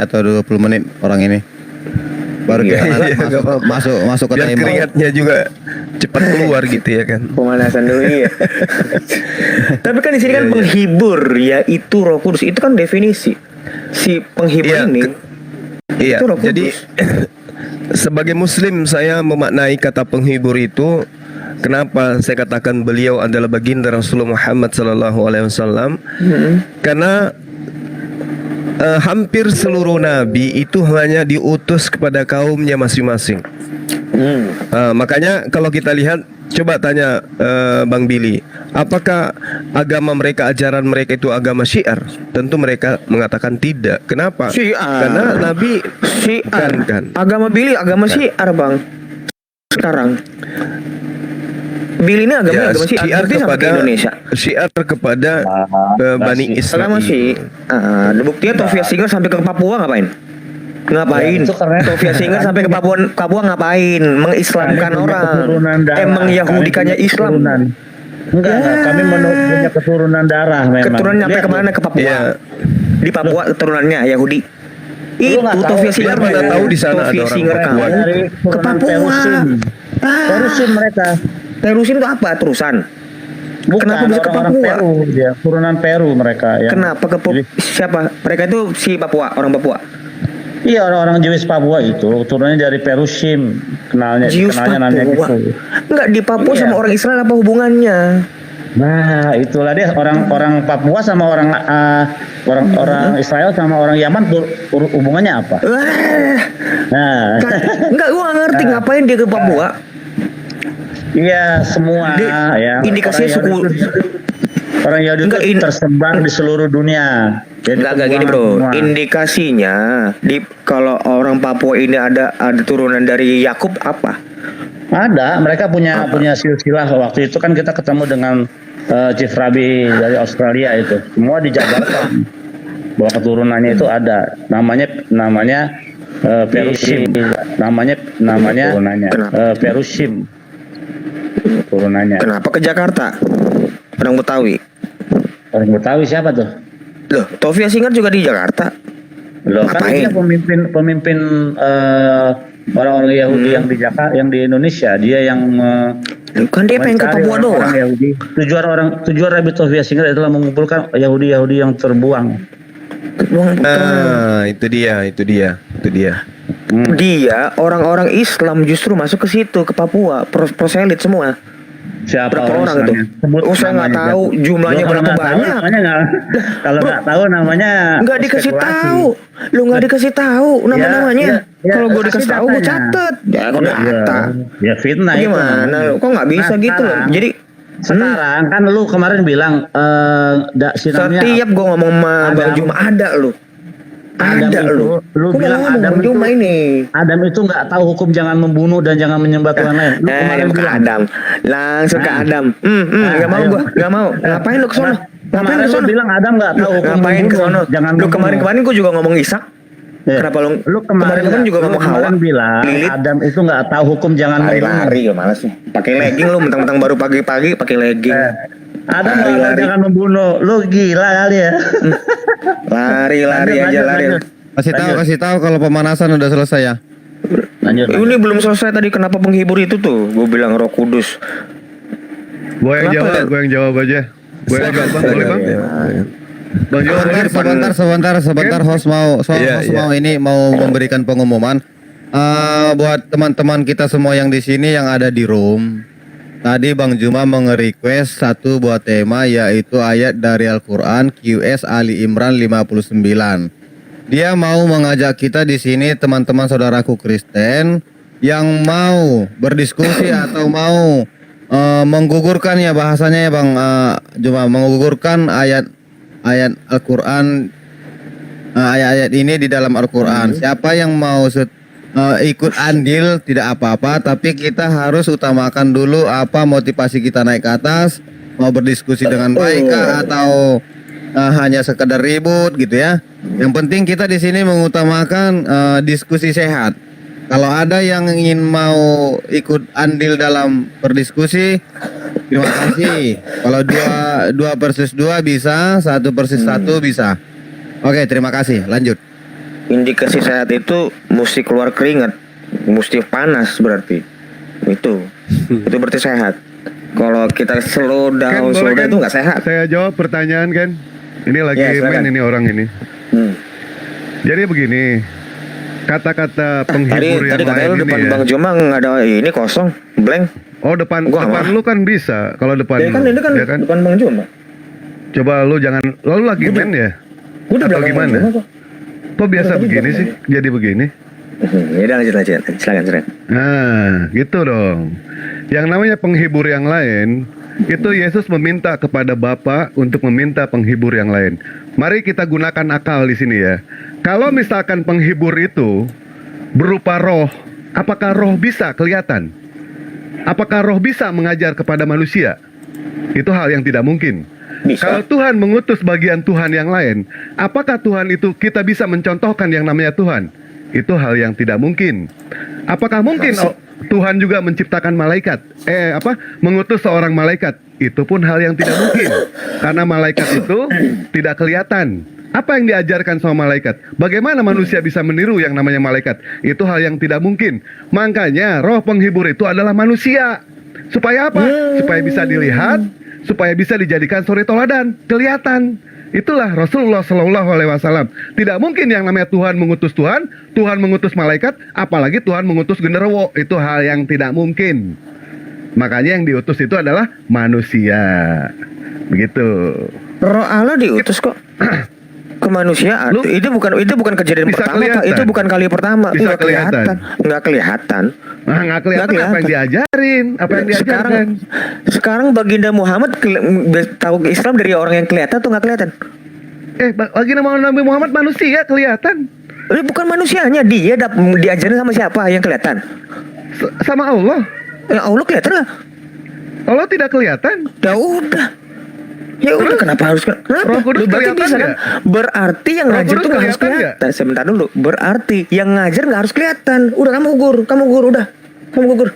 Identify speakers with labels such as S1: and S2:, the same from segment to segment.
S1: atau 20 menit orang ini. Baru kita masuk ke
S2: biar
S1: timer.
S2: keringatnya juga cepat keluar gitu ya kan.
S3: Pemanasan dulu ya. Tapi kan di sini kan penghibur, yaitu Roh Kudus. Itu kan definisi si penghibur
S2: Iya,
S3: ini.
S2: Iya,
S3: Itu Roh Kudus.
S2: jadi sebagai Muslim saya memaknai kata penghibur itu. Kenapa saya katakan beliau adalah baginda Rasulullah Muhammad SAW? Karena hampir seluruh nabi itu hanya diutus kepada kaumnya masing-masing. Makanya kalau kita lihat, coba tanya Bang Billy, apakah agama mereka, ajaran mereka itu agama Syiar? Tentu mereka mengatakan tidak. Kenapa?
S3: Syiar.
S2: Karena nabi
S3: Syiar.
S2: kan.
S3: Agama Billy agama Syiar, Bang. Sekarang Billy ini agama Syiar berarti sampai ke Indonesia.
S2: Syiar kepada Bani Israel.
S3: Agama buktinya Tovia Singer sampai ke Papua ngapain? Ngapain? Tovia Singer sampai ke Papua ngapain? Mengislamkan orang. Menyahudikannya Islam.
S4: Enggak, kami punya keturunan darah memang.
S3: Keturunan sampai kemana? Ke Papua.
S2: Iya.
S3: Di Papua keturunannya Yahudi. Itu Tovia Singer
S2: mana tahu di sana ada orang Papua.
S3: Ke Papua.
S4: Terusin mereka.
S3: Terusin itu apa? Terusan.
S4: Bukan,
S3: kenapa bisa ke
S4: orang
S3: Papua?
S4: Peru, dia turunan Peru mereka ya.
S3: Kenapa ke siapa? Mereka itu si Papua, orang Papua.
S4: Iya, orang-orang Jewish Papua itu turunnya dari Perusim. Kenalnya namanya gitu.
S3: Enggak, di Papua sama orang Israel apa hubungannya?
S4: Nah, itulah dia orang Papua sama orang Israel sama orang Yaman hubungannya apa? Nah,
S3: enggak, gua nggak ngerti ngapain dia ke Papua.
S4: Iya, semua ya.
S3: Indikasinya suku
S4: orang Yahudi itu tersebar di seluruh dunia. Jadi
S3: enggak gini, Bro. Semua. Indikasinya kalau orang Papua ini ada turunan dari Yakub apa?
S4: Ada, mereka punya silsilah. Waktu itu kan kita ketemu dengan Chief Rabbi dari Australia itu. Semua dijabarkan bahwa keturunannya itu ada. Namanya Perusim. Namanya Perusim. Turunannya.
S3: Kenapa ke Jakarta? Orang Betawi.
S4: Orang Betawi siapa tuh?
S3: Loh, Tovia Singer juga di Jakarta.
S4: Loh, kan dia pemimpin orang-orang Yahudi yang di Jakarta, yang di Indonesia. Dia yang
S3: kan dia pengen ke Papua doang.
S4: Tujuan Rabbi Tovia Singer adalah mengumpulkan Yahudi yang terbuang.
S2: Itu dia.
S3: Dia orang-orang Islam justru masuk ke situ, ke Papua, proselit semua.
S4: Siapa
S3: berapa orang itu? Saya nggak tahu jumlahnya berapa banyak.
S4: Kalau nggak tahu namanya
S3: nggak dikasih tahu. Lu nggak dikasih tahu nama-namanya. Kalau gue dikasih tahu gue catet. Ya kok data.
S4: Ya fitnah.
S3: Gimana lu? Kok nggak bisa gitu loh? Jadi
S4: sekarang kan lu kemarin bilang
S3: setiap gue ngomong sama Bang Juma ada lu. Ada lu
S4: bilang Adam itu nggak tahu hukum jangan membunuh dan jangan menyembah Tuhan lain. Lu kemarin bilang
S3: Adam, langsung ke Adam. Nggak mau gua, nggak mau. Ngapain lu kesana? Ngapain lu kesana?
S4: Bilang Adam nggak tahu hukum
S3: ngapain kesana?
S4: Jangan
S3: lu kemarin gua juga ngomong Ishak. Kenapa lu kemarin juga ngomong Hawa?
S4: Bilang Adam itu nggak tahu hukum jangan
S3: lari-lari, gua malas nih. Pakai legging lu, mentang-mentang baru pagi-pagi pakai legging.
S4: Adam lari. Jangan membunuh. Lu gila kali ya.
S3: Lari aja.
S1: Kasih tahu kalau pemanasan udah selesai ya.
S4: Lanjut.
S3: Ini belum selesai tadi, kenapa penghibur itu tuh? Gue bilang Roh Kudus.
S5: Gue yang jawab aja. Gue yang jawab, boleh Bang?
S1: Bang, sebentar, host mau ini mau memberikan pengumuman. Buat teman-teman kita semua yang di sini yang ada di room. Tadi Bang Juma nge-request satu buat tema, yaitu ayat dari Al-Quran QS Ali Imran 59. Dia mau mengajak kita di sini, teman-teman saudaraku Kristen yang mau berdiskusi atau mau menggugurkan ya bahasanya ya Bang Juma, menggugurkan ayat Al-Quran, ayat-ayat ini di dalam Al-Quran. Siapa yang mau ikut andil tidak apa-apa, tapi kita harus utamakan dulu apa motivasi kita naik ke atas, mau berdiskusi dengan baik atau hanya sekedar ribut gitu ya. Yang penting kita di sini mengutamakan diskusi sehat. Kalau ada yang ingin mau ikut andil dalam berdiskusi, terima kasih. Kalau 2 versus 2 bisa, 1 versus 1 bisa. Oke, terima kasih. Lanjut.
S3: indikasi sehat itu mesti keluar keringat, mesti panas berarti. Itu berarti sehat. Kalau kita slow down
S5: boleh
S3: itu nggak sehat.
S5: Saya jawab pertanyaan Ken. Ini lagi
S3: Ya, silakan.
S5: main ini orang ini. Jadi begini, kata-kata penghibur
S3: Tadi
S5: yang
S3: katanya
S5: lain
S3: lu
S5: ini
S3: depan
S5: ya.
S3: Bang Joma nggak ada ini kosong, blank.
S5: Oh depan
S3: Gua nggak mau.
S5: lu kan bisa kalau depan
S3: Ya kan
S5: lu,
S3: ini kan
S5: ya kan?
S3: depan Bang Joma.
S5: Coba lu jangan, lalu lagi
S3: Gua
S5: main ya?
S3: Gue udah
S5: Atau
S3: belakang Bang
S5: gimana?
S3: Joma kok.
S5: Kok biasa
S3: Tadi
S5: begini
S3: belakang
S5: sih? Jadi begini?
S3: Ya udah lanjut. Silakan.
S5: Nah, gitu dong. Yang namanya penghibur yang lain, itu Yesus meminta kepada Bapa untuk meminta penghibur yang lain. Mari kita gunakan akal di sini ya. Kalau misalkan penghibur itu berupa roh, apakah roh bisa kelihatan? Apakah roh bisa mengajar kepada manusia? Itu hal yang tidak mungkin.
S3: Bisa.
S5: Kalau Tuhan mengutus bagian Tuhan yang lain, apakah Tuhan itu kita bisa mencontohkan yang namanya Tuhan? Itu hal yang tidak mungkin. Apakah mungkin Tuhan juga menciptakan malaikat? Mengutus seorang malaikat? Itu pun hal yang tidak mungkin. Karena malaikat itu tidak kelihatan. Apa yang diajarkan sama malaikat? Bagaimana manusia bisa meniru yang namanya malaikat? Itu hal yang tidak mungkin. Makanya roh penghibur itu adalah manusia. Supaya apa? Supaya bisa dilihat, supaya bisa dijadikan suri toladan, kelihatan. Itulah Rasulullah Shallallahu Alaihi Wasallam. Tidak mungkin yang namanya Tuhan mengutus Tuhan mengutus malaikat, apalagi Tuhan mengutus genderuwo. Itu hal yang tidak mungkin. Makanya yang diutus itu adalah manusia. Begitu.
S3: Roh Allah diutus kok. Kemanusiaan. Itu bukan kejadian
S5: Bisa
S3: pertama, Kak.
S5: kelihatan.
S3: Itu bukan kali pertama.
S5: Bisa
S3: Nggak kelihatan. Nggak kelihatan.
S5: Nah, nggak kelihatan apa yang diajarin, apa yang diajarkan.
S3: Sekarang Baginda Muhammad tahu Islam dari orang yang kelihatan atau nggak kelihatan?
S5: Lagi nama Nabi Muhammad manusia kelihatan.
S3: Ini bukan manusianya, dia diajarin sama siapa yang kelihatan?
S5: Sama Allah.
S3: Ya Allah kelihatan nggak?
S5: Allah tidak kelihatan.
S3: Ya udah kenapa harus kenapa?
S5: Roh Kudus
S3: Berarti
S5: kelihatan
S3: bisa kan?
S5: nggak?
S3: Berarti yang
S5: Roh
S3: ngajar
S5: Kudus
S3: tuh nggak harus
S5: kelihatan nggak?
S3: kelihatan. Sebentar dulu. Berarti yang ngajar nggak harus kelihatan. Udah kamu gugur udah. Kamu gugur.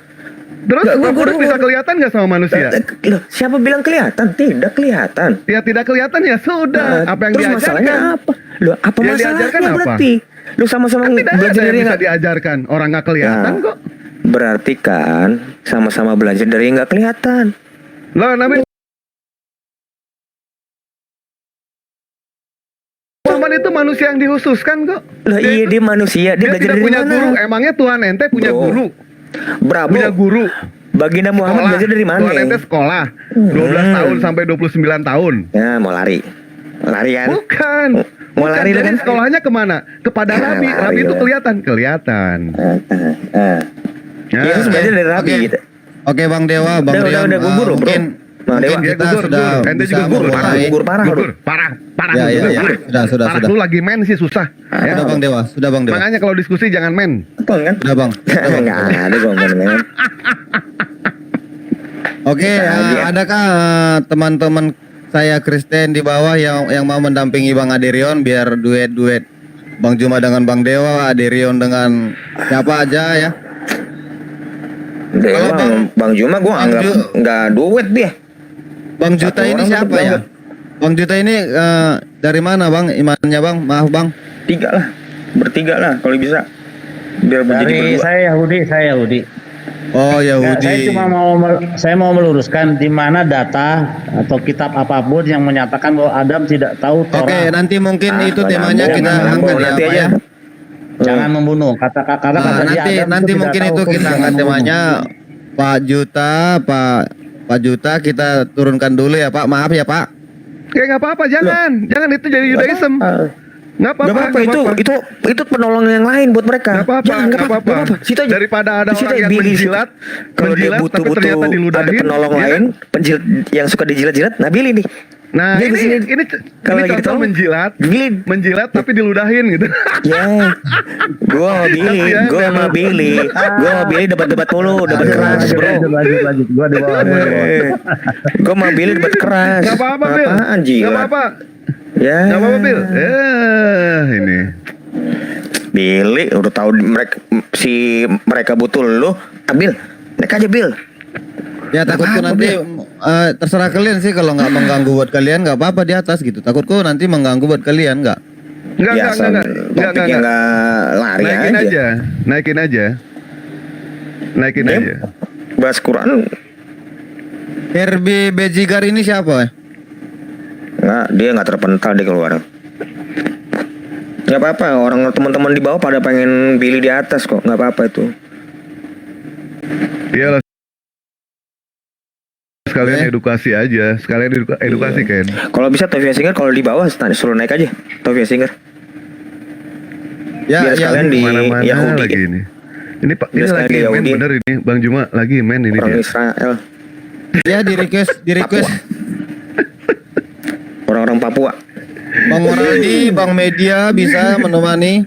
S5: Terus
S3: Nggak,
S5: Roh Kudus bisa kelihatan nggak sama manusia?
S3: Loh, siapa bilang kelihatan? Tidak kelihatan.
S5: Ya tidak kelihatan ya sudah. Apa yang
S3: Terus
S5: diajarkan?
S3: masalahnya apa? Loh, apa
S5: Yang
S3: masalahnya
S5: diajarkan apa?
S3: berarti? Lu sama-sama
S5: Kan tidak ada
S3: belajar
S5: yang
S3: dari
S5: bisa
S3: nggak?
S5: diajarkan. Orang nggak kelihatan
S3: Nah,
S5: kok.
S3: Berarti kan sama-sama belajar dari yang nggak kelihatan.
S5: Loh, Nabi Muhammad itu manusia yang dihususkan kok.
S3: Loh iya dia manusia, dia belajar
S5: tidak
S3: dari
S5: punya
S3: mana?
S5: guru. Emangnya Tuhan ente punya
S3: Bro.
S5: guru?
S3: Bravo.
S5: Punya guru.
S3: Baginda Muhammad
S5: Sekolah.
S3: belajar dari mana?
S5: Tuhan ente sekolah 12 tahun sampai 29 tahun.
S3: Ya mau lari kan?
S5: Bukan.
S3: Mau lari
S5: Jadi
S3: kan?
S5: sekolahnya kemana? Kepada
S3: Ya,
S5: Nabi.
S3: lari
S5: Nabi itu
S3: lah.
S5: kelihatan.
S3: Yesus
S5: Nah,
S3: belajar dari Nabi
S1: Oke.
S3: gitu.
S1: Oke Bang Dewa, Bang
S3: Udah
S1: Rian,
S3: gugur, bro.
S1: mungkin
S3: Bang Dewa.
S5: ya,
S1: kita
S5: gugur.
S1: sudah
S5: Ente
S1: bisa
S5: juga gugur,
S1: memulai.
S3: gugur parah.
S5: Gugur, parah.
S1: Ya, ya, ya. Sudah.
S5: Parah, lu lagi main sih susah. Ya.
S1: Sudah Bang Dewa, sudah Bang Dewa.
S5: Makanya kalau diskusi jangan main.
S3: Betul kan?
S1: Sudah Bang. Sudah, Bang.
S3: Nggak ada gue ngomongin.
S1: Oke, adakah teman-teman saya Kristen di bawah yang mau mendampingi Bang Aderion biar duet-duet Bang Juma dengan Bang Dewa, Aderion dengan siapa aja ya?
S3: Dewa,
S1: Kalau
S3: Bang Juma gue
S1: Bang
S3: anggap
S1: Ju-
S3: nggak duet dia.
S1: Bang Juta
S3: Satu
S1: ini
S3: orang
S1: siapa
S3: tetap
S1: ya?
S3: banget.
S1: Bang Juta ini dari mana Bang? Imannya Bang? Maaf Bang.
S3: 3 lah, bertiga lah kalau bisa. Biar menjadi
S4: Dari
S3: berdua.
S4: saya Yahudi.
S1: Oh
S4: Ya, saya
S1: Yahudi.
S4: cuma mau meluruskan di mana data atau kitab apapun yang menyatakan bahwa Adam tidak tahu Torah.
S1: Oke, nanti mungkin itu
S3: nggak
S1: temanya
S3: nyambung,
S1: kita
S3: nggak
S1: angkat
S3: nyambung,
S1: ya,
S3: nanti
S1: Pak
S3: aja.
S1: ya.
S4: Jangan membunuh. Kata
S1: Nah,
S4: dia
S1: nanti
S4: Adam
S1: nanti
S4: tidak
S1: mungkin
S4: tahu
S1: itu
S4: Tuhan,
S1: kita
S4: jangan
S1: angkat
S4: membunuh.
S1: temanya Pak Juta kita turunkan dulu ya Pak. Maaf ya Pak.
S5: Ya nggak apa-apa, jangan itu jadi Judaism. Nggak
S3: Gak apa-apa, itu penolong yang lain buat mereka.
S5: Nggak apa-apa,
S3: Jangan,
S5: nggak apa-apa.
S3: Situ aja.
S5: Daripada ada
S3: Di situ
S5: orang
S3: aja,
S5: yang
S3: pilih.
S5: menjilat,
S3: Kalau dia
S5: tapi
S3: butuh
S5: ternyata
S3: ada
S5: diludahin,
S3: penolong
S5: ya
S3: lain, penjilat yang suka dijilat-jilat, nah pilih nih.
S5: Nah,
S3: Dia
S5: ini
S3: kesini. Kalau lagi
S5: contoh
S3: ditolong, pilih.
S5: menjilat tapi diludahin gitu.
S3: Ya, gua mau pilih,
S5: Kasihan
S3: gua
S5: memang.
S3: mau pilih debat-debat mulu, debat keras, bro.
S4: Lanjut. Gua di bawah.
S3: Gua mau pilih debat keras.
S5: Gak apa-apa, Bil.
S3: Apaan,
S5: Gak
S3: jilat?
S5: apa-apa.
S3: Ya.
S5: Gak apa-apa, Bil. Ini.
S3: Billy udah tahu mereka butuh lu, ambil naik aja Bill.
S1: Ya takutku
S3: apa-apa,
S1: nanti terserah kalian sih kalau nggak mengganggu buat kalian nggak apa-apa di atas gitu. Takutku nanti mengganggu buat kalian nggak.
S3: Biasa topiknya nggak lari
S5: Naikin
S3: aja.
S5: aja. Naikin aja. Naikin
S3: Dia
S5: aja.
S3: bahas Quran
S1: Herbie Bejigar ini siapa?
S3: nggak, dia nggak terpental di keluar. Nggak apa-apa, orang teman-teman di bawah pada pengen pilih di atas kok, nggak apa-apa itu.
S5: Iyalah. Sekalian edukasi aja, sekalian edukasi Ken.
S3: Kalau bisa Tovia Singer kalau di bawah suruh naik aja Tovia Singer.
S1: Ya,
S3: Biar sekalian di
S5: Mana-mana
S3: Yahudi
S5: lagi ini. Ini Pak, ini
S3: Biasa
S5: lagi
S3: di
S5: main
S3: Yahudi.
S5: bener ini, Bang Juma lagi main ini
S3: orang
S5: dia.
S3: Israel,
S1: ya di request
S3: orang-orang Papua.
S1: Bang Moraldi, Bang Media bisa menemani.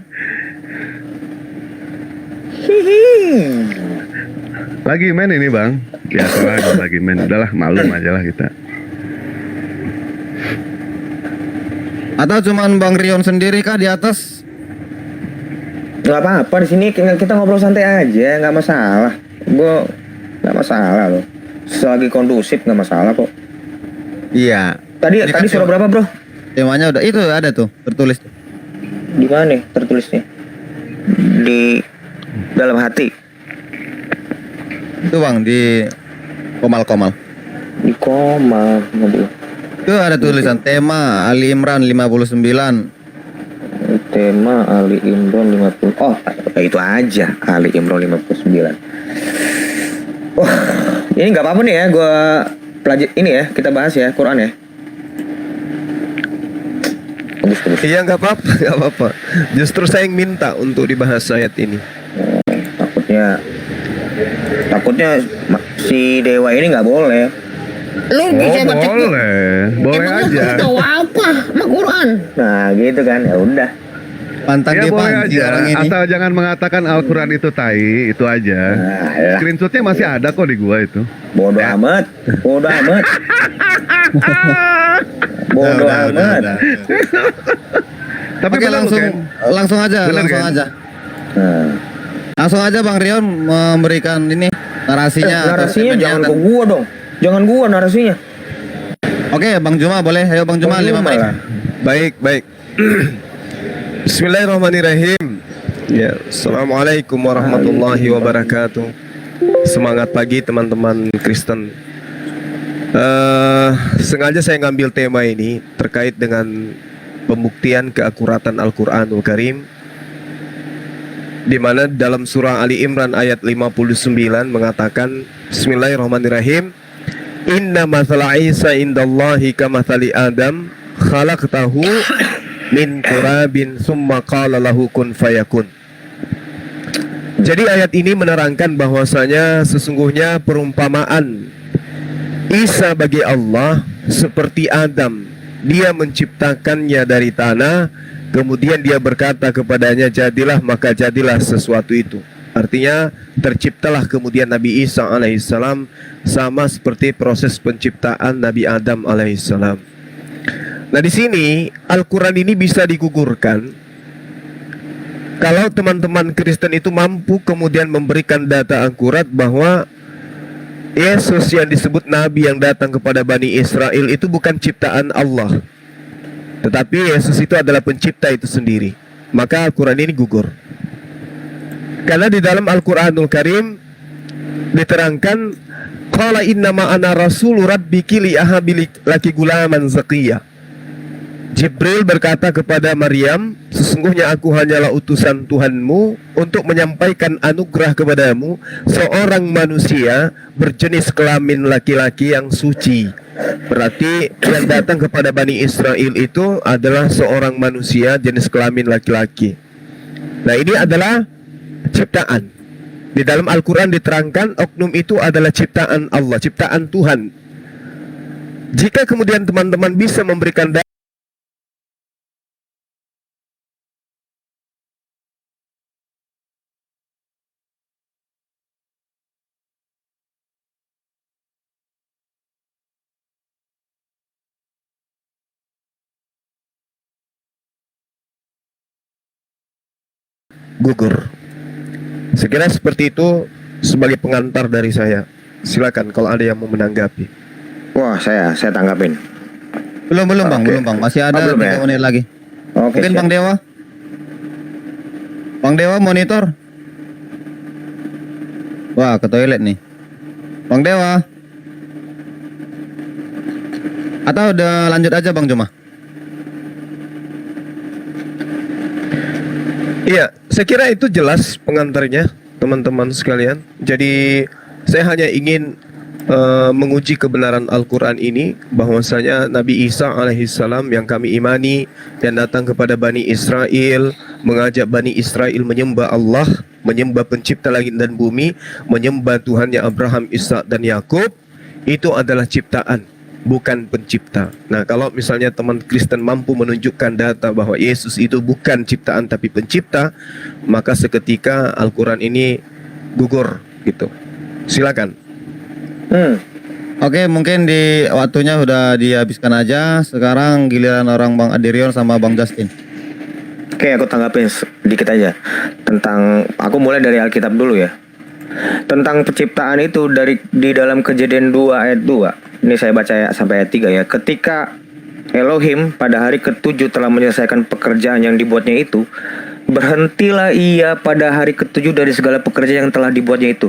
S5: Lagi main ini Bang. Biasa lagi main. Udahlah malum aja lah kita.
S1: Atau cuman Bang Rion sendiri kah di atas?
S3: Nggak apa-apa di sini kita ngobrol santai aja, nggak masalah. Gue nggak masalah loh. Selagi kondusif nggak masalah kok.
S1: Iya.
S3: Tadi
S1: Ini kan
S3: suara berapa bro?
S1: Temanya udah itu ada tuh tertulis.
S3: Di mana nih tertulisnya? Di dalam hati.
S1: Itu Bang di Komal.
S3: Di koma. Aduh.
S1: Itu ada tulisan tema Ali Imran 59.
S3: Tema Ali Imran 50. Oh, itu aja Ali Imran 59. Wah, ini nggak apa-apa nih ya, gue pelajari ini ya, kita bahas ya Quran ya. Bagus.
S2: Iya nggak apa-apa. Justru saya yang minta untuk dibahas ayat ini.
S3: Takutnya si Dewa ini nggak boleh. Lu bisa baca
S5: Boleh aja.
S3: tahu apa sama Quran. Nah, gitu kan. Ya udah.
S1: Pantang
S5: Ya
S1: dia
S5: boleh
S1: panci
S5: aja,
S1: orang ini.
S5: asal jangan mengatakan Al-Quran itu tai, itu aja.
S3: Nah,
S5: Screenshotnya masih ada kok di gua itu.
S3: bodoh amat. Bodoh amat.
S1: Udah.
S5: Tapi
S1: Oke,
S5: benar loh, Ken.
S1: langsung aja.
S5: Bener, Ken?
S3: Nah,
S1: Langsung aja Bang Rion memberikan ini narasinya. atau
S3: narasinya
S1: temanya
S3: jangan
S1: dan-
S3: ke gua dong. Jangan gua narasinya.
S1: Oke, Bang Juma boleh. Ayo Bang Juma 5 menit.
S3: lah.
S2: Baik. Bismillahirrahmanirrahim. Ya, Assalamualaikum warahmatullahi wabarakatuh. Semangat pagi teman-teman Kristen. Sengaja saya ngambil tema ini terkait dengan pembuktian keakuratan Al-Quranul Karim, di mana dalam surah Ali Imran ayat 59 mengatakan Bismillahirrahmanirrahim, Inna mathala Isa indallahi kamathali Adam khalaqtahu min turabin summa qala lahu kun fayakun. Jadi ayat ini menerangkan bahwasanya sesungguhnya perumpamaan Isa bagi Allah seperti Adam. Dia menciptakannya dari tanah, kemudian dia berkata kepadanya jadilah, maka jadilah sesuatu itu. Artinya terciptalah kemudian Nabi Isa alaihissalam, sama seperti proses penciptaan Nabi Adam alaihissalam. Nah di sini Al-Quran ini bisa digugurkan kalau teman-teman Kristen itu mampu kemudian memberikan data akurat bahwa Yesus yang disebut Nabi yang datang kepada Bani Israel itu bukan ciptaan Allah, tetapi Yesus itu adalah pencipta itu sendiri. Maka Al-Quran ini gugur. Karena di dalam Al-Quranul Karim diterangkan, Qala innama ana rasulu rabbiki li ahabili laki gulaman zakiyah. Jibril berkata kepada Maryam, sesungguhnya aku hanyalah utusan Tuhanmu untuk menyampaikan anugerah kepadamu, seorang manusia berjenis kelamin laki-laki yang suci. Berarti yang datang kepada Bani Israel itu adalah seorang manusia jenis kelamin laki-laki. Nah ini adalah ciptaan. Di dalam Al-Quran diterangkan oknum itu adalah ciptaan Allah, ciptaan Tuhan. Jika kemudian teman-teman bisa memberikan gugur. Sekira seperti itu sebagai pengantar dari saya. Silakan kalau ada yang mau menanggapi.
S3: Wah, saya tanggapin.
S1: Belum Bang,
S3: Oke.
S1: belum Bang. Masih ada
S3: Oh, belum
S1: 3
S3: ya?
S1: menit lagi.
S3: Oke.
S1: Mungkin
S3: siap.
S1: Bang Dewa. Bang Dewa monitor. Wah, ke toilet nih. Bang Dewa. Atau udah lanjut aja Bang Juma?
S2: Iya, saya kira itu jelas pengantarnya, teman-teman sekalian. Jadi saya hanya ingin menguji kebenaran Al-Quran ini, bahwasanya Nabi Isa alaihissalam yang kami imani dan datang kepada Bani Israel, mengajak Bani Israel menyembah Allah, menyembah pencipta langit dan bumi, menyembah Tuhannya Abraham, Ishak dan Yakub, itu adalah ciptaan, bukan pencipta. Nah, kalau misalnya teman Kristen mampu menunjukkan data bahwa Yesus itu bukan ciptaan tapi pencipta, maka seketika Al-Quran ini gugur gitu. Silakan.
S1: Oke, mungkin di waktunya udah dihabiskan aja. Sekarang giliran orang Bang Adirion sama Bang Justin.
S3: Oke, aku tanggapin sedikit aja tentang, aku mulai dari Alkitab dulu ya. Tentang penciptaan itu di dalam Kejadian 2 ayat 2. Ini saya baca ya, sampai ayat 3 ya. Ketika Elohim pada hari ke-7 telah menyelesaikan pekerjaan yang dibuatnya itu, berhentilah ia pada hari ke-7 dari segala pekerjaan yang telah dibuatnya itu.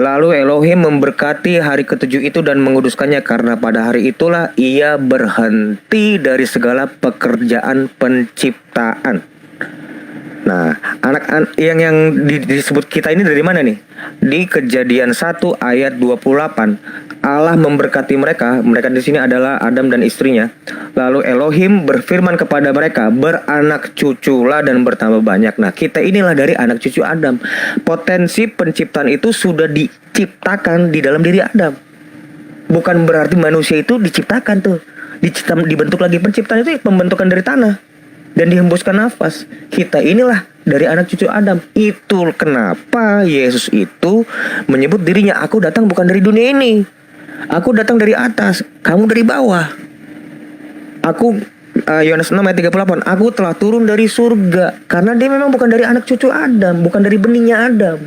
S3: Lalu Elohim memberkati hari ke-7 itu dan menguduskannya, karena pada hari itulah ia berhenti dari segala pekerjaan penciptaan. Nah, anak yang disebut kita ini dari mana nih? Di Kejadian 1 ayat 28. Allah memberkati mereka di sini adalah Adam dan istrinya. Lalu Elohim berfirman kepada mereka, beranak cuculah dan bertambah banyak. Nah, kita inilah dari anak cucu Adam. Potensi penciptaan itu sudah diciptakan di dalam diri Adam. Bukan berarti manusia itu diciptakan tuh, dibentuk lagi. Penciptaan itu pembentukan dari tanah dan dihembuskan nafas. Kita inilah dari anak cucu Adam. Itu kenapa Yesus itu menyebut dirinya, aku datang bukan dari dunia ini. Aku datang dari atas, kamu dari bawah. Aku, Yohanes 6 ayat 38, aku telah turun dari surga. Karena dia memang bukan dari anak cucu Adam, bukan dari benihnya Adam.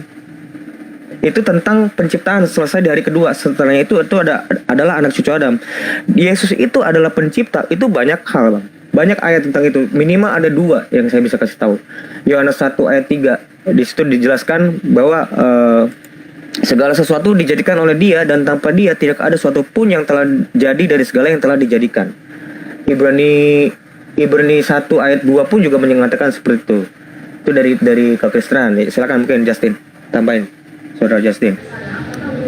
S3: Itu tentang penciptaan, selesai di hari kedua. Setelahnya itu adalah anak cucu Adam. Yesus itu adalah pencipta. Itu banyak hal, Bang. Banyak ayat tentang itu. Minimal ada 2 yang saya bisa kasih tahu. Yohanes 1 ayat 3. Di situ dijelaskan bahwa segala sesuatu dijadikan oleh Dia, dan tanpa Dia tidak ada sesuatu pun yang telah jadi dari segala yang telah dijadikan. Ibrani 1 ayat 2 pun juga menyatakan seperti itu. Itu dari kekristenan. Silakan mungkin Justin tambahin, Saudara Justin.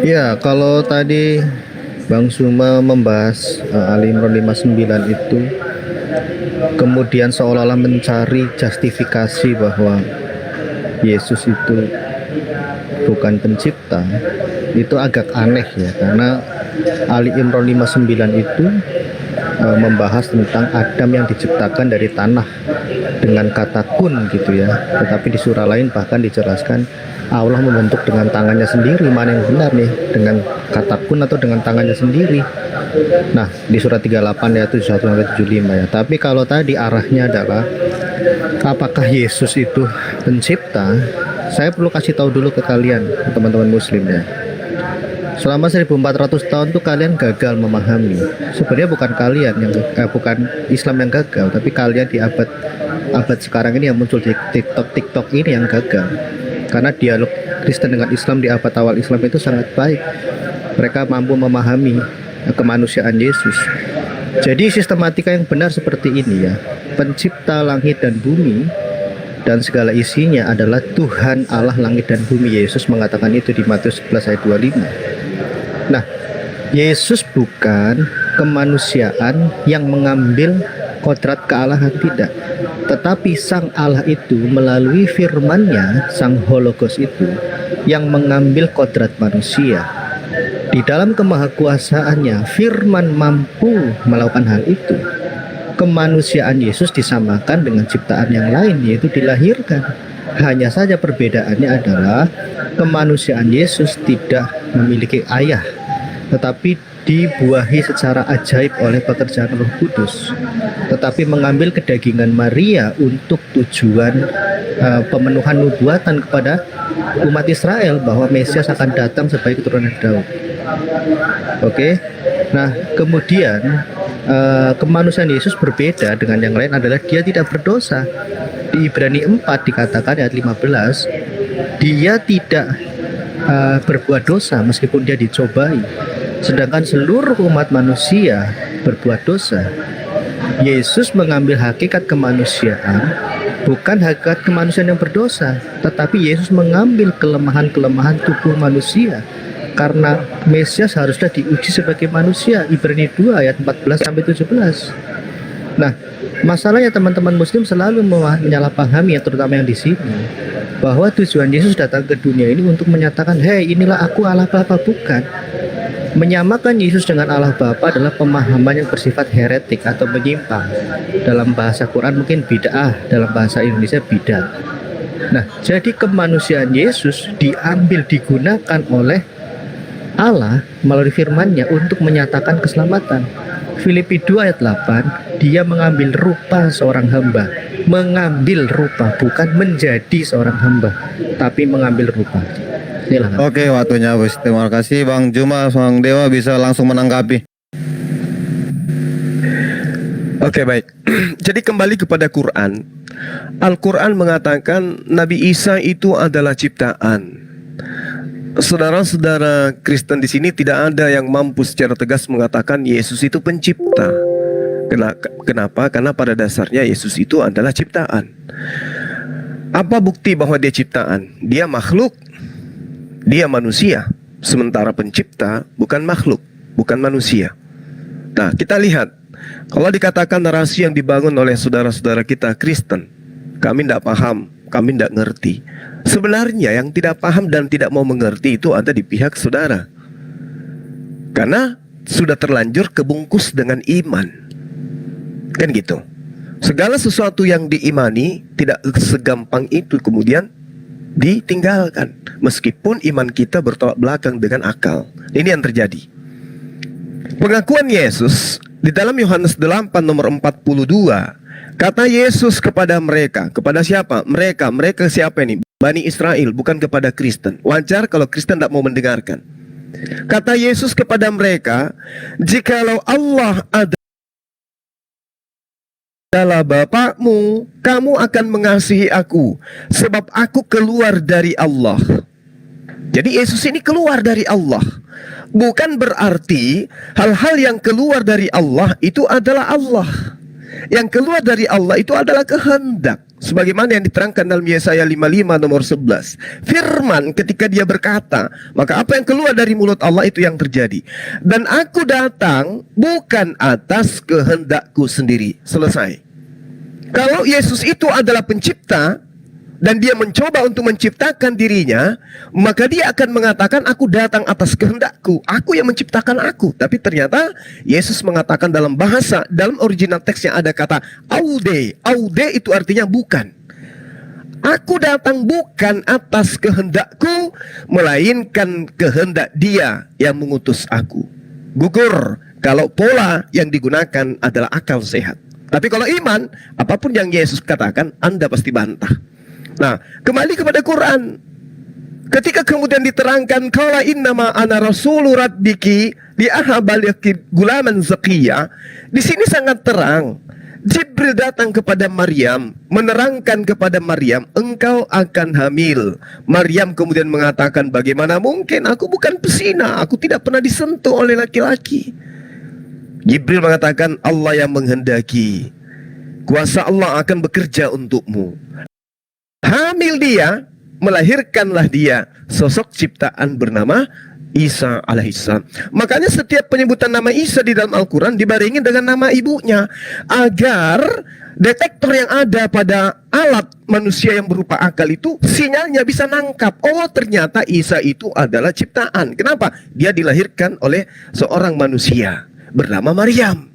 S6: Ya, kalau tadi Bang Suma membahas Ali Imran 59 itu, kemudian seolah-olah mencari justifikasi bahwa Yesus itu bukan pencipta, itu agak aneh ya, karena Ali Imran 59 itu membahas tentang Adam yang diciptakan dari tanah dengan kata kun gitu ya. Tetapi di surah lain bahkan dijelaskan Allah membentuk dengan tangannya sendiri. Mana yang benar nih, dengan kata kun atau dengan tangannya sendiri? Nah, di surat 38 ayat 71-75 ya. Tapi kalau tadi arahnya adalah apakah Yesus itu pencipta, saya perlu kasih tahu dulu ke kalian, teman-teman muslim ya. Selama 1400 tahun tuh kalian gagal memahami. Sebenarnya bukan kalian yang bukan Islam yang gagal, tapi kalian di abad sekarang ini yang muncul di TikTok ini yang gagal. Karena dialog Kristen dengan Islam di abad awal Islam itu sangat baik. Mereka mampu memahami kemanusiaan Yesus. Jadi sistematika yang benar seperti ini ya. Pencipta langit dan bumi dan segala isinya adalah Tuhan Allah langit dan bumi. Yesus mengatakan itu di Matius 11 ayat 25. Nah, Yesus bukan kemanusiaan yang mengambil kodrat kealahan, tidak. Tetapi Sang Allah itu melalui firman-Nya, Sang Hologos itu, yang mengambil kodrat manusia. Di dalam kemahakuasaannya, firman mampu melakukan hal itu. Kemanusiaan Yesus disamakan dengan ciptaan yang lain, yaitu dilahirkan. Hanya saja perbedaannya adalah kemanusiaan Yesus tidak memiliki ayah, tetapi dibuahi secara ajaib oleh pekerjaan Roh Kudus, tetapi mengambil kedagingan Maria untuk tujuan pemenuhan nubuatan kepada umat Israel bahwa Mesias akan datang sebagai keturunan Daud. Oke. Nah, kemudian kemanusiaan Yesus berbeda dengan yang lain adalah dia tidak berdosa. Di Ibrani 4 dikatakan ayat 15, dia tidak berbuat dosa meskipun dia dicobai. Sedangkan seluruh umat manusia berbuat dosa. Yesus mengambil hakikat kemanusiaan, bukan hakikat kemanusiaan yang berdosa, tetapi Yesus mengambil kelemahan-kelemahan tubuh manusia. Karena Mesias haruslah diuji sebagai manusia. Ibrani 2 ayat 14 sampai 17. Nah, masalahnya teman-teman muslim selalu menyalahpahami, ya, terutama yang di sini, bahwa tujuan Yesus datang ke dunia ini untuk menyatakan, hei, inilah aku Allah Bapa. Bukan. Menyamakan Yesus dengan Allah Bapa adalah pemahaman yang bersifat heretik atau menyimpang. Dalam bahasa Quran mungkin bid'ah, dalam bahasa Indonesia bidat. Nah, jadi kemanusiaan Yesus digunakan oleh Allah melalui firman-Nya untuk menyatakan keselamatan. Filipi 2 ayat 8, dia mengambil rupa seorang hamba. Mengambil rupa, bukan menjadi seorang hamba, tapi mengambil rupa. Silakan.
S1: Oke, waktunya habis. Terima kasih Bang Juma, Bang Dewa bisa langsung menanggapi.
S2: Oke, baik. Jadi kembali kepada Quran. Al-Quran mengatakan Nabi Isa itu adalah ciptaan. Saudara-saudara Kristen di sini tidak ada yang mampu secara tegas mengatakan Yesus itu pencipta. Kenapa? Karena pada dasarnya Yesus itu adalah ciptaan. Apa bukti bahwa dia ciptaan? Dia makhluk, dia manusia. Sementara pencipta bukan makhluk, bukan manusia. Nah, kita lihat, kalau dikatakan narasi yang dibangun oleh saudara-saudara kita Kristen, kami tidak paham, kami tidak ngerti. Sebenarnya yang tidak paham dan tidak mau mengerti itu ada di pihak saudara. Karena sudah terlanjur kebungkus dengan iman. Kan gitu. Segala sesuatu yang diimani tidak segampang itu kemudian ditinggalkan. Meskipun iman kita bertolak belakang dengan akal. Ini yang terjadi. Pengakuan Yesus di dalam Yohanes 8 nomor 42. Kata Yesus kepada mereka. Kepada siapa? Mereka siapa ini? Bani Israel, bukan kepada Kristen. Wajar kalau Kristen tidak mau mendengarkan. Kata Yesus kepada mereka, jikalau Allah adalah Bapakmu, kamu akan mengasihi aku, sebab aku keluar dari Allah. Jadi Yesus ini keluar dari Allah. Bukan berarti hal-hal yang keluar dari Allah itu adalah Allah. Yang keluar dari Allah itu adalah kehendak. Sebagaimana yang diterangkan dalam Yesaya 55 nomor 11. Firman ketika dia berkata, maka apa yang keluar dari mulut Allah itu yang terjadi. Dan aku datang bukan atas kehendakku sendiri. Selesai. Kalau Yesus itu adalah pencipta dan dia mencoba untuk menciptakan dirinya, maka dia akan mengatakan aku datang atas kehendakku, aku yang menciptakan aku. Tapi ternyata Yesus mengatakan dalam original teksnya ada kata aude. Aude itu artinya bukan. Aku datang bukan atas kehendakku, melainkan kehendak Dia yang mengutus aku. Gugur kalau pola yang digunakan adalah akal sehat. Tapi kalau iman, apapun yang Yesus katakan, Anda pasti bantah. Nah, kembali kepada Quran. Ketika kemudian diterangkan qala innama ana rasulu rabbiki li ahabalaki gulaman zakiya, di sini sangat terang. Jibril datang kepada Maryam, menerangkan kepada Maryam, engkau akan hamil. Maryam kemudian mengatakan, bagaimana mungkin, aku bukan pesina, aku tidak pernah disentuh oleh laki-laki. Jibril mengatakan, Allah yang menghendaki, kuasa Allah akan bekerja untukmu. Hamil dia, melahirkanlah dia sosok ciptaan bernama Isa alaihissalam. Makanya setiap penyebutan nama Isa di dalam Al-Quran dibarengi dengan nama ibunya, agar detektor yang ada pada alat manusia yang berupa akal itu sinyalnya bisa nangkap, oh ternyata Isa itu adalah ciptaan. Kenapa? Dia dilahirkan oleh seorang manusia bernama Maryam.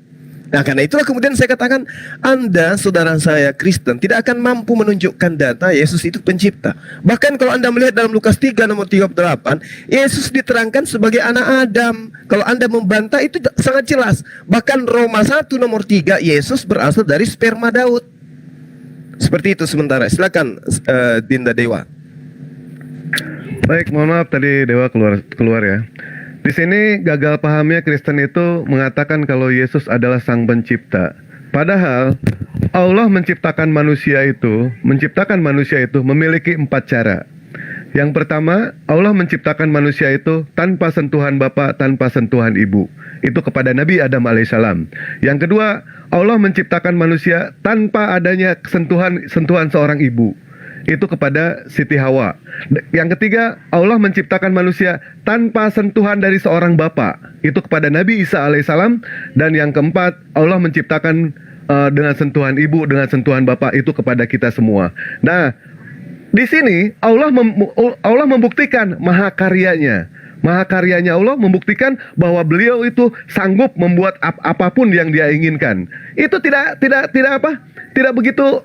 S2: Nah, karena itulah kemudian saya katakan, Anda, saudara saya Kristen, tidak akan mampu menunjukkan data Yesus itu pencipta. Bahkan kalau Anda melihat dalam Lukas 3 nomor 38, Yesus diterangkan sebagai anak Adam. Kalau Anda membantah itu sangat jelas. Bahkan Roma 1 nomor 3, Yesus berasal dari sperma Daud. Seperti itu sementara. Silakan Dinda Dewa.
S5: Baik, mohon maaf tadi Dewa keluar ya. Di sini gagal pahamnya Kristen itu mengatakan kalau Yesus adalah sang pencipta. Padahal Allah menciptakan manusia itu memiliki 4 cara. Yang pertama, Allah menciptakan manusia itu tanpa sentuhan bapa, tanpa sentuhan ibu. Itu kepada Nabi Adam alaihissalam. Yang kedua, Allah menciptakan manusia tanpa adanya sentuhan seorang ibu. Itu kepada Siti Hawa. Yang ketiga, Allah menciptakan manusia tanpa sentuhan dari seorang bapa. Itu kepada Nabi Isa alaihissalam. Dan yang keempat, Allah menciptakan dengan sentuhan ibu, dengan sentuhan bapa, itu kepada kita semua. Nah, di sini Allah membuktikan mahakaryanya. Mahakaryanya Allah membuktikan bahwa beliau itu sanggup membuat apapun yang dia inginkan. Itu tidak begitu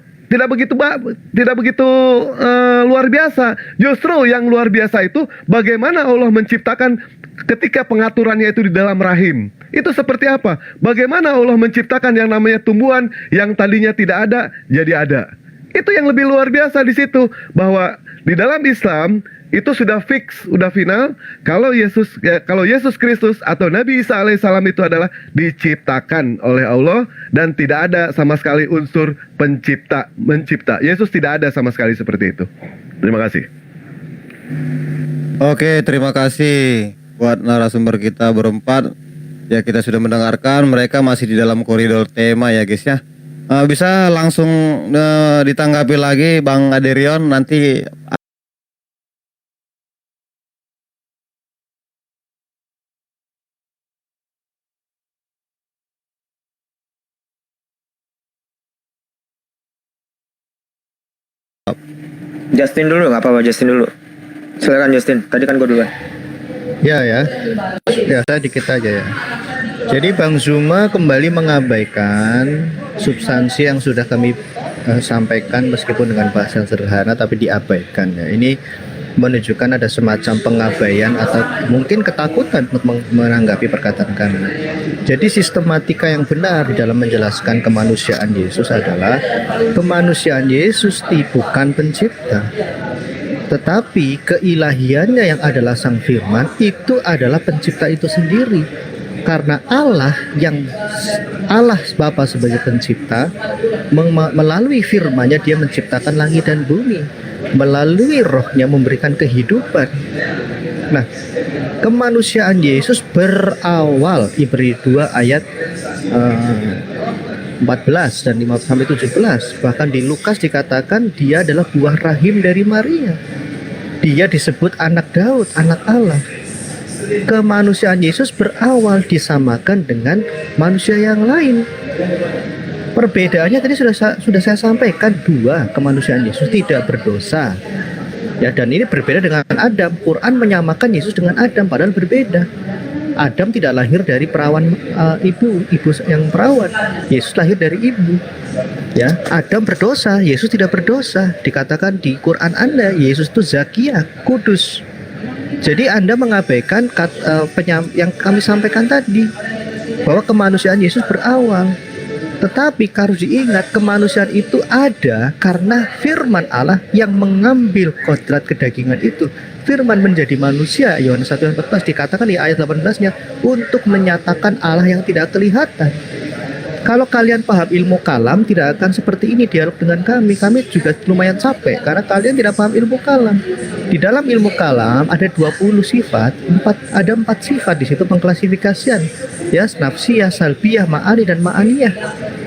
S5: luar biasa. Justru yang luar biasa itu bagaimana Allah menciptakan ketika pengaturannya itu di dalam rahim. Itu seperti apa? Bagaimana Allah menciptakan yang namanya tumbuhan yang tadinya tidak ada jadi ada. Itu yang lebih luar biasa di situ, bahwa di dalam Islam itu sudah fix, sudah final kalau Yesus Kristus atau Nabi Isa alaihissalam itu adalah diciptakan oleh Allah dan tidak ada sama sekali unsur mencipta. Yesus tidak ada sama sekali seperti itu. Terima kasih.
S1: Oke, terima kasih buat narasumber kita berempat. Ya, kita sudah mendengarkan, mereka masih di dalam koridor tema ya guys ya. Bisa langsung ditanggapi lagi Bang Aderion nanti.
S3: Justin dulu, nggak apa-apa, Justin dulu. Silakan Justin. Tadi kan gue duluan.
S6: Ya, saya dikit aja ya. Jadi Bang Zuma kembali mengabaikan substansi yang sudah kami sampaikan meskipun dengan bahasa yang sederhana tapi diabaikan ya. Ini menunjukkan ada semacam pengabaian atau mungkin ketakutan untuk menanggapi perkataan kami. Jadi sistematika yang benar di dalam menjelaskan kemanusiaan Yesus adalah kemanusiaan Yesus bukan pencipta, tetapi keilahiannya yang adalah Sang Firman itu adalah pencipta itu sendiri. Karena Allah Bapa sebagai pencipta, melalui firman-Nya dia menciptakan langit dan bumi, melalui rohnya memberikan kehidupan. Nah, kemanusiaan Yesus berawal Ibrani 2 ayat 14 dan 5-17. Bahkan di Lukas dikatakan dia adalah buah rahim dari Maria. Dia disebut anak Daud, anak Allah. Kemanusiaan Yesus berawal disamakan dengan manusia yang lain. Perbedaannya tadi sudah saya sampaikan, dua, kemanusiaan Yesus tidak berdosa. Ya, dan ini berbeda dengan Adam. Quran menyamakan Yesus dengan Adam padahal berbeda. Adam tidak lahir dari perawan ibu yang perawan. Yesus lahir dari ibu. Ya, Adam berdosa, Yesus tidak berdosa. Dikatakan di Quran Anda, Yesus itu zakiyah, kudus. Jadi Anda mengabaikan yang kami sampaikan tadi, bahwa kemanusiaan Yesus berawal. Tetapi harus diingat, kemanusiaan itu ada karena firman Allah yang mengambil kodrat kedagingan itu. Firman menjadi manusia, Yohanes 1:14 dikatakan di ayat 18-nya, untuk menyatakan Allah yang tidak kelihatan. Kalau kalian paham ilmu kalam, tidak akan seperti ini dialog dengan kami. Kami juga lumayan capek karena kalian tidak paham ilmu kalam. Di dalam ilmu kalam ada 20 sifat, ada 4 sifat di situ pengklasifikasian. Ya, nafsiyah, salbiyah, ma'ani dan ma'aniyah.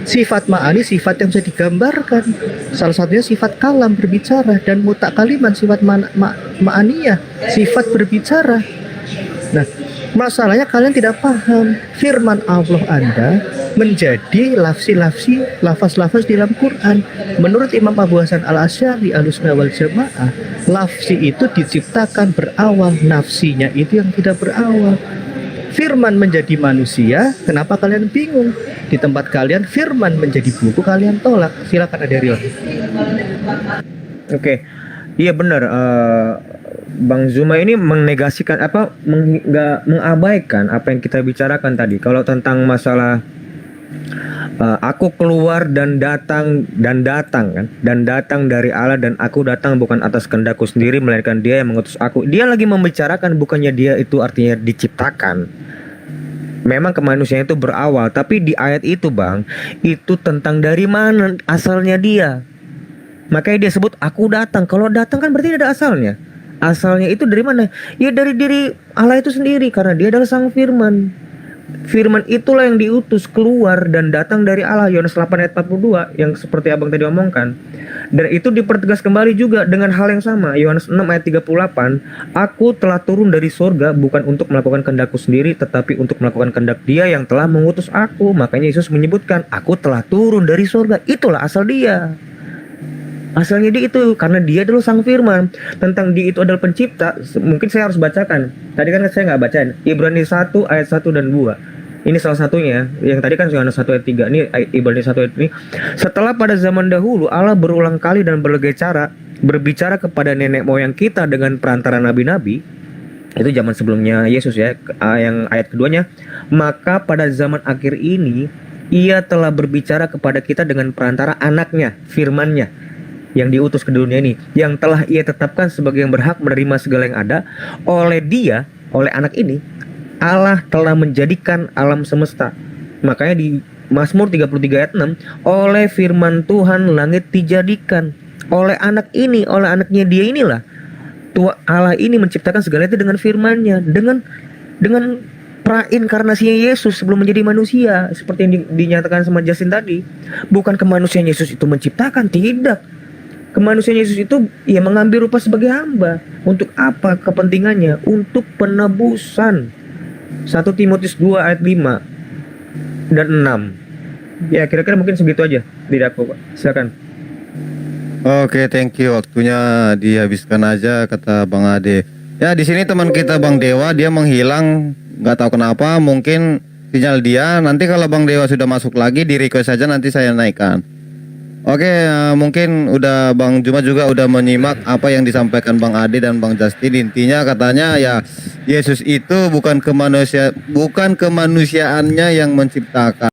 S6: Sifat ma'ani sifat yang bisa digambarkan. Salah satunya sifat kalam, berbicara, dan mutak kaliman sifat ma'aniyah, sifat berbicara. Nah, masalahnya kalian tidak paham firman Allah Anda menjadi lafaz-lafaz di dalam Quran. Menurut Imam Abu Hasan Al-Asy'ari Ahlussunnah wal Jamaah, lafzi itu diciptakan berawal, nafsinya itu yang tidak berawal. Firman menjadi manusia, kenapa kalian bingung? Di tempat kalian firman menjadi buku, kalian tolak. Silakan Aderion.
S3: Oke. Iya benar, Bang Zuma ini menegasikan mengabaikan apa yang kita bicarakan tadi. Kalau tentang masalah aku keluar dan datang dari Allah, dan aku datang bukan atas kehendakku sendiri melainkan Dia yang mengutus aku. Dia lagi membicarakan bukannya dia itu artinya diciptakan. memang kemanusiaan itu berawal, tapi di ayat itu Bang, itu tentang dari mana asalnya dia. Makanya dia sebut aku datang. Kalau datang kan berarti ada asalnya. Asalnya itu dari mana? Ya dari diri Allah itu sendiri, karena dia adalah sang firman. Firman itulah yang diutus keluar dan datang dari Allah. Yohanes 8 ayat 42 yang seperti abang tadi omongkan. Dan itu dipertegas kembali juga dengan hal yang sama. Yohanes 6 ayat 38, aku telah turun dari sorga bukan untuk melakukan kehendakku sendiri, tetapi untuk melakukan kehendak dia yang telah mengutus aku. Makanya Yesus menyebutkan, aku telah turun dari sorga. Itulah asal dia. Asalnya dia itu, karena dia adalah sang firman. Tentang dia itu adalah pencipta, mungkin saya harus bacakan. Tadi kan saya nggak bacain. Ibrani 1 ayat 1 dan 2. Ini salah satunya. Yang tadi kan Yohanes 1 ayat 3. Ini Ibrani 1 ayat ini. Setelah pada zaman dahulu Allah berulang kali dan berbagai cara berbicara kepada nenek moyang kita dengan perantara nabi-nabi. Itu zaman sebelumnya Yesus ya. Yang ayat keduanya, maka pada zaman akhir ini ia telah berbicara kepada kita dengan perantara anaknya, firman-Nya yang diutus ke dunia ini, yang telah ia tetapkan sebagai yang berhak menerima segala yang ada. Oleh dia, oleh anak ini, Allah telah menjadikan alam semesta. Makanya di Mazmur 33 ayat 6, oleh firman Tuhan langit dijadikan. Oleh anak ini, oleh anaknya dia inilah Allah ini menciptakan segala itu dengan firman-Nya, dengan prainkarnasinya Yesus sebelum menjadi manusia, seperti yang dinyatakan sama Justin tadi. Bukan kemanusiaan Yesus itu menciptakan, tidak. Kemanusiaan Yesus itu ia mengambil rupa sebagai hamba. Untuk apa kepentingannya? Untuk penebusan. 1 Timotius 2 ayat 5 dan 6. Ya kira-kira mungkin segitu aja. Tidak aku Pak. Silakan.
S1: Oke, thank you. Waktunya dihabiskan aja kata Bang Ade. Ya di sini teman kita Bang Dewa dia menghilang, nggak tahu kenapa. Mungkin sinyal dia. Nanti kalau Bang Dewa sudah masuk lagi di request saja, nanti saya naikkan. Oke, mungkin udah Bang Juma juga udah menyimak apa yang disampaikan Bang Ade dan Bang Justin. Intinya katanya ya Yesus itu bukan kemanusiaannya yang menciptakan.